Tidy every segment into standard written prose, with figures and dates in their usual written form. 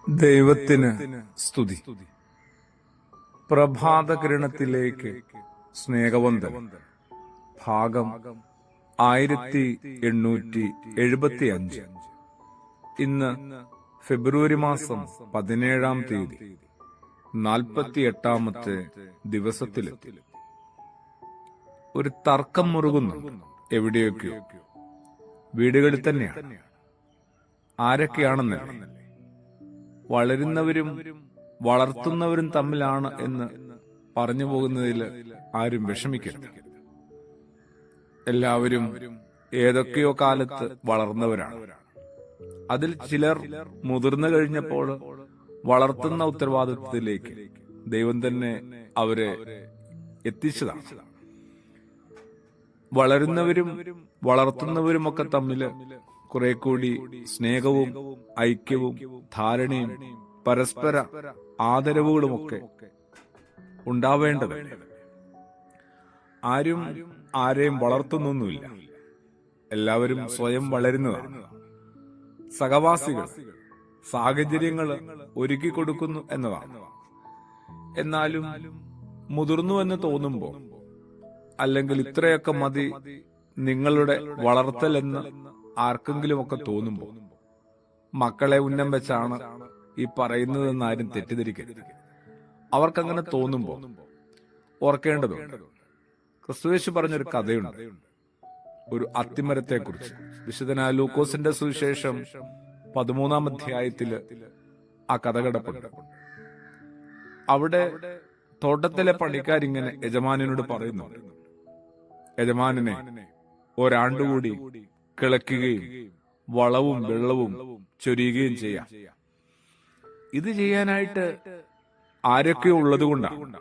ദൈവത്തിന് സ്തുതി. പ്രഭാതകിരണത്തിലേക്ക് സ്നേഹവന്ദനം. ഭാഗം 1875. ഇന്ന് ഫെബ്രുവരി മാസം 17-ാം തീയതി, 48-ാമത്തെ ദിവസത്തിലെത്തി. ഒരു തർക്കം മുറുകുന്നു എവിടെയൊക്കെയോ. വീടുകളിൽ തന്നെയാണ്. ആരൊക്കെയാണെന്നല്ലേ? വളരുന്നവരും വളർത്തുന്നവരും തമ്മിലാണ് എന്ന് പറഞ്ഞു പോകുന്നതിൽ ആരും വിഷമിക്കരുത്. എല്ലാവരും ഏതൊക്കെയോ കാലത്ത് വളർന്നവരാണ്. അതിൽ ചിലർ മുതിർന്നു കഴിഞ്ഞപ്പോൾ വളർത്തുന്ന ഉത്തരവാദിത്വത്തിലേക്ക് ദൈവം തന്നെ അവരെ എത്തിച്ചതാണ്. വളരുന്നവരും വളർത്തുന്നവരുമൊക്കെ തമ്മില് കുറെ കൂടി സ്നേഹവും ഐക്യവും ധാരണയും പരസ്പര ആദരവുകളുമൊക്കെ ഉണ്ടാവേണ്ടതുണ്ട്. ആരും ആരെയും വളർത്തുന്നൊന്നുമില്ല. എല്ലാവരും സ്വയം വളരുന്നതാണ്. സഹവാസികൾ സാഹചര്യങ്ങൾ ഒരുക്കി കൊടുക്കുന്നു എന്നതാണ്. എന്നാലും മുതിർന്നു എന്ന് തോന്നുമ്പോൾ, അല്ലെങ്കിൽ ഇത്രയൊക്കെ മതി നിങ്ങളുടെ വളർത്തൽ എന്ന് ആർക്കെങ്കിലുമൊക്കെ തോന്നുമ്പോൾ, മക്കളെ ഉന്നം വെച്ചാണ് ഈ പറയുന്നതെന്ന് ആരും തെറ്റിദ്ധരിക്കരുത്. അവർക്കങ്ങനെ തോന്നുമ്പോൾ ഓർക്കേണ്ടതുണ്ട്. ക്രിസ്തുയേശു പറഞ്ഞൊരു കഥയുണ്ട്, ഒരു അത്തിമരത്തെക്കുറിച്ച്. വിശുദ്ധനായ ലൂക്കോസിന്റെ സുവിശേഷം 13-ാം അധ്യായത്തില് ആ കഥ കിടപ്പുണ്ട്. അവിടെ തോട്ടത്തിലെ പണിക്കാരിങ്ങനെ യജമാനനോട് പറയുന്നു, യജമാനനെ ഒരാണ്ടുകൂടി കിളയ്ക്കുകയും വളവും വെള്ളവും ചൊരിയുകയും ചെയ്യാം. ഇത് ചെയ്യാനായിട്ട് ആരൊക്കെയോ ഉള്ളത് കൊണ്ടാണ്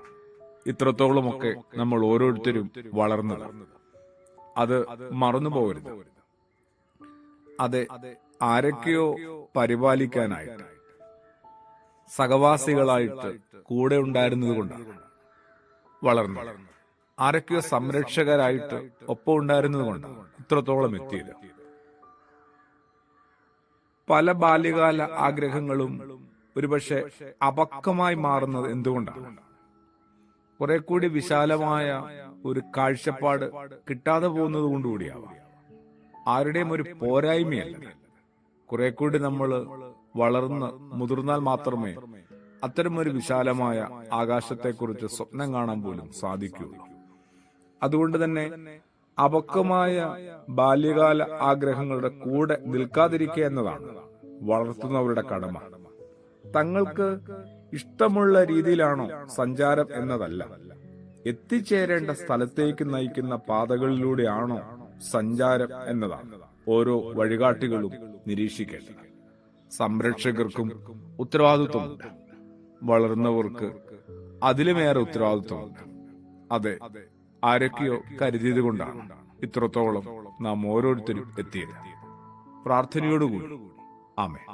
ഇത്രത്തോളമൊക്കെ നമ്മൾ ഓരോരുത്തരും വളർന്നത്. അത് മറന്നു പോകരുത്. അതെ, ആരൊക്കെയോ പരിപാലിക്കാനായിട്ട്, സഹവാസികളായിട്ട് കൂടെ ഉണ്ടായിരുന്നത് കൊണ്ടാണ് വളർന്നത്. ആരൊക്കെയോ സംരക്ഷകരായിട്ട് ഒപ്പം ഉണ്ടായിരുന്നത് കൊണ്ടാണ് ഇത്രത്തോളം എത്തിയത്. പല ബാല്യകാല ആഗ്രഹങ്ങളും ഒരുപക്ഷെ അപക്വമായി മാറുന്നത് എന്തുകൊണ്ടാണ്? കുറെ കൂടി വിശാലമായ ഒരു കാഴ്ചപ്പാട് കിട്ടാതെ പോകുന്നത് കൊണ്ടുകൂടിയാവാം. ആരുടെയും ഒരു പോരായ്മയല്ല. കുറെ കൂടി നമ്മൾ വളർന്ന് മുതിർന്നാൽ മാത്രമേ അത്തരമൊരു വിശാലമായ ആകാശത്തെക്കുറിച്ച് സ്വപ്നം കാണാൻ പോലും സാധിക്കുകയുള്ളൂ. അതുകൊണ്ട് തന്നെ അപക്വമായ ബാല്യകാല ആഗ്രഹങ്ങളുടെ കൂടെ നിൽക്കാതിരിക്കുക എന്നതാണ് വളർത്തുന്നവരുടെ കടമ. തങ്ങൾക്ക് ഇഷ്ടമുള്ള രീതിയിലാണോ സഞ്ചാരം എന്നതല്ല, എത്തിച്ചേരേണ്ട സ്ഥലത്തേക്ക് നയിക്കുന്ന പാതകളിലൂടെയാണോ സഞ്ചാരം എന്നതാണ് ഓരോ വഴികാട്ടികളും നിരീക്ഷിക്കേണ്ടത്. സംരക്ഷകർക്കും ഉത്തരവാദിത്വമുണ്ട്, വളർന്നവർക്ക് അതിലുമേറെ ഉത്തരവാദിത്വമുണ്ട്. അതെ, ആരൊക്കെയോ കരുതിയത് കൊണ്ടാണ് ഇത്രത്തോളം നാം ഓരോരുത്തരും എത്തിയത്. പ്രാർത്ഥനയോടുകൂടി ആമേൻ.